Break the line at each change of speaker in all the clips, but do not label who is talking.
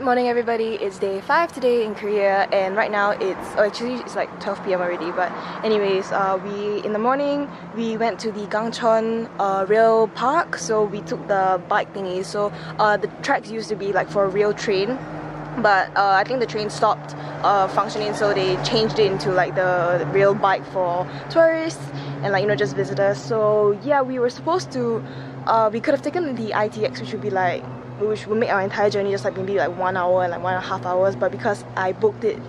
Good morning everybody, it's day 5 today in Korea and right now it's like 12 p.m. already, but anyways, in the morning we went to the Gangchon Rail Park, so we took the bike thingy. So the tracks used to be like for a real train, but I think the train stopped functioning, so they changed it into like the real bike for tourists and like, you know, just visitors. So yeah, we were supposed to we could have taken the ITX, which would make our entire journey just like maybe like 1 hour and like 1.5 hours, but because I booked it,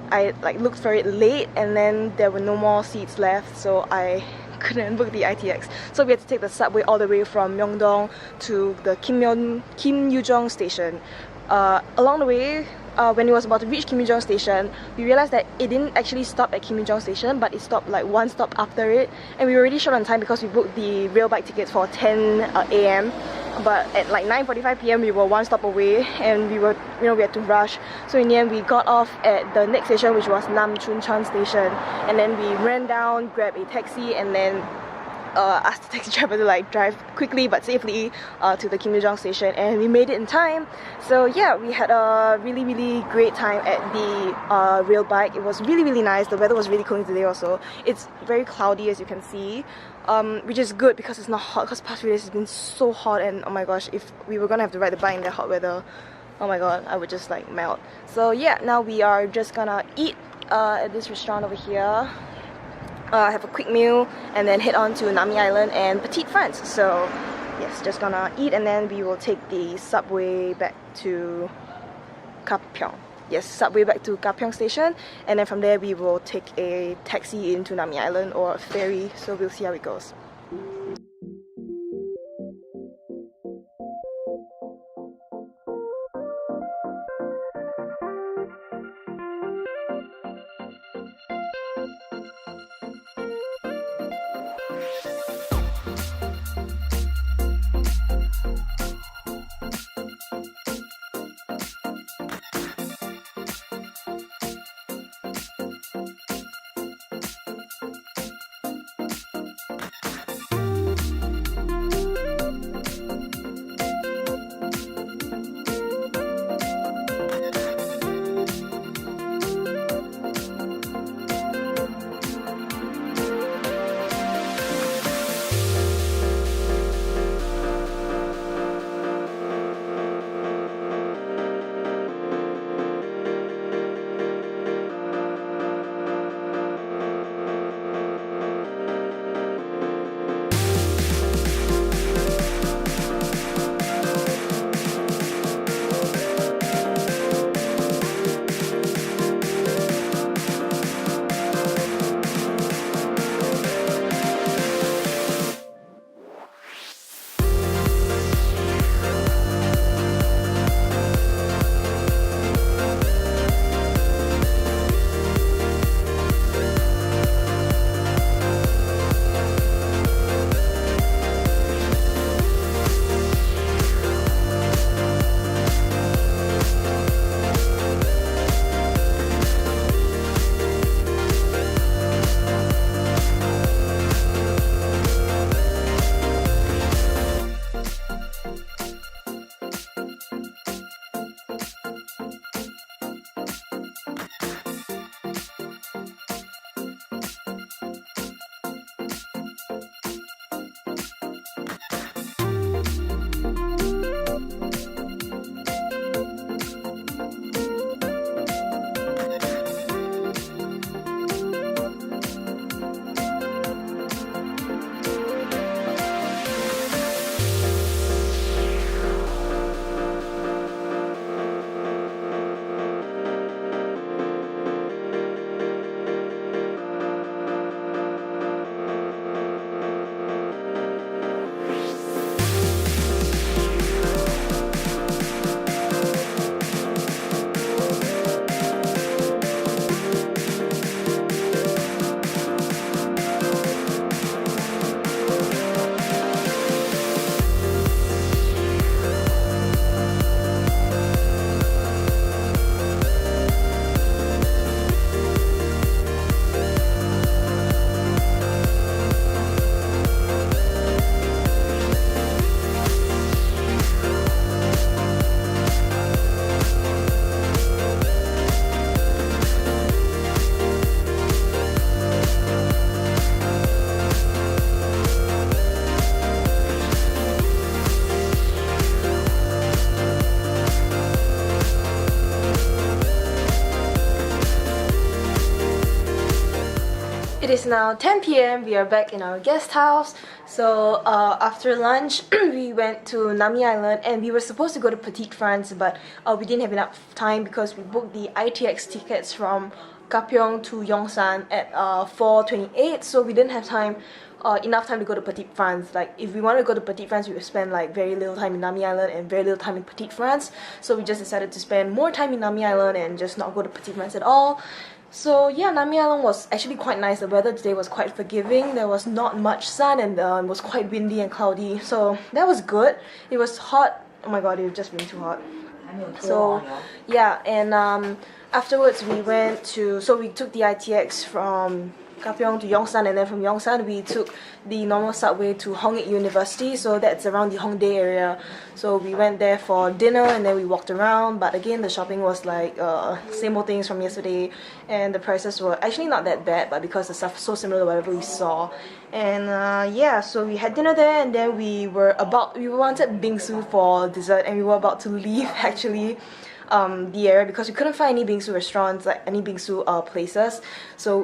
I like looked for it late and then there were no more seats left, so I couldn't book the ITX. So we had to take the subway all the way from Myeongdong to the Kim Yujong station. Along the way, when it was about to reach Kim Yujong station, we realized that it didn't actually stop at Kim Yujong station, but it stopped like one stop after it, and we were already short on time because we booked the rail bike tickets for 10 a.m. But at like 9:45 p.m. we were one stop away and we had to rush. So in the end we got off at the next station, which was Namchuncheon station, and then we ran down, grabbed a taxi, and then asked the taxi driver to like drive quickly but safely to the Kim Il-jung station, and we made it in time. So yeah, we had a really great time at the rail bike. It was really nice. The weather was really cool today also. It's very cloudy as you can see, which is good because it's not hot, because past few days it's been so hot, and oh my gosh, if we were gonna have to ride the bike in that hot weather, oh my god, I would just like melt. So yeah, now we are just gonna eat at this restaurant over here, have a quick meal, and then head on to Nami Island and Petite France. So yes, just gonna eat and then we will take the subway back to Gapyeong. Yes, subway back to Gapyeong station, and then from there we will take a taxi into Nami Island or a ferry, so we'll see how it goes. It is now 10 p.m. We are back in our guest house. So after lunch, we went to Nami Island and we were supposed to go to Petite France, but we didn't have enough time because we booked the ITX tickets from Gapyeong to Yongsan at 4:28. So we didn't have time, enough time to go to Petite France. Like if we wanted to go to Petite France, we would spend like very little time in Nami Island and very little time in Petite France. So we just decided to spend more time in Nami Island and just not go to Petite France at all. So yeah, Nami Island was actually quite nice. The weather today was quite forgiving. There was not much sun and it was quite windy and cloudy. So that was good. It was hot. Oh my god, it was just been too hot. So yeah, and afterwards we went to, so we took the ITX from Gapyeong to Yongsan, and then from Yongsan we took the normal subway to Hongik University, so that's around the Hongdae area. So we went there for dinner and then we walked around, but again the shopping was like same old things from yesterday, and the prices were actually not that bad, but because the stuff was so similar to whatever we saw. And yeah, so we had dinner there and then we wanted bingsu for dessert, and we were about to leave actually the area because we couldn't find any bingsu restaurants, like any bingsu places. So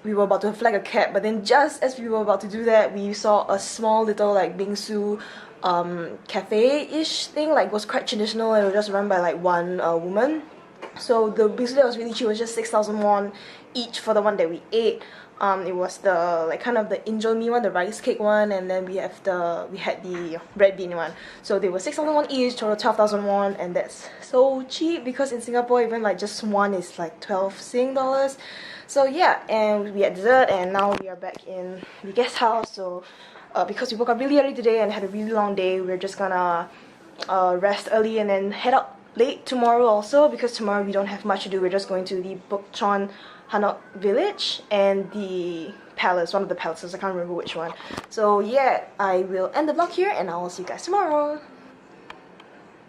we were about to flag a cab, but then just as we were about to do that, we saw a small little like bingsu cafe-ish thing. Like it was quite traditional and it was just run by like one woman. So the bingsu that was really cheap was just 6,000 won each for the one that we ate. It was the like kind of the indomie one, the rice cake one, and then we had the red bean one. So they were 6,000 won each, total 12,000 won, and that's so cheap because in Singapore even like just one is like 12 Sing dollars. So yeah, and we had dessert and now we are back in the guest house. So because we woke up really early today and had a really long day, we're just gonna rest early and then head out late tomorrow also, because tomorrow we don't have much to do. We're just going to the Bukchon Hanok village and the palace, one of the palaces, I can't remember which one. So yeah, I will end the vlog here and I will see you guys tomorrow.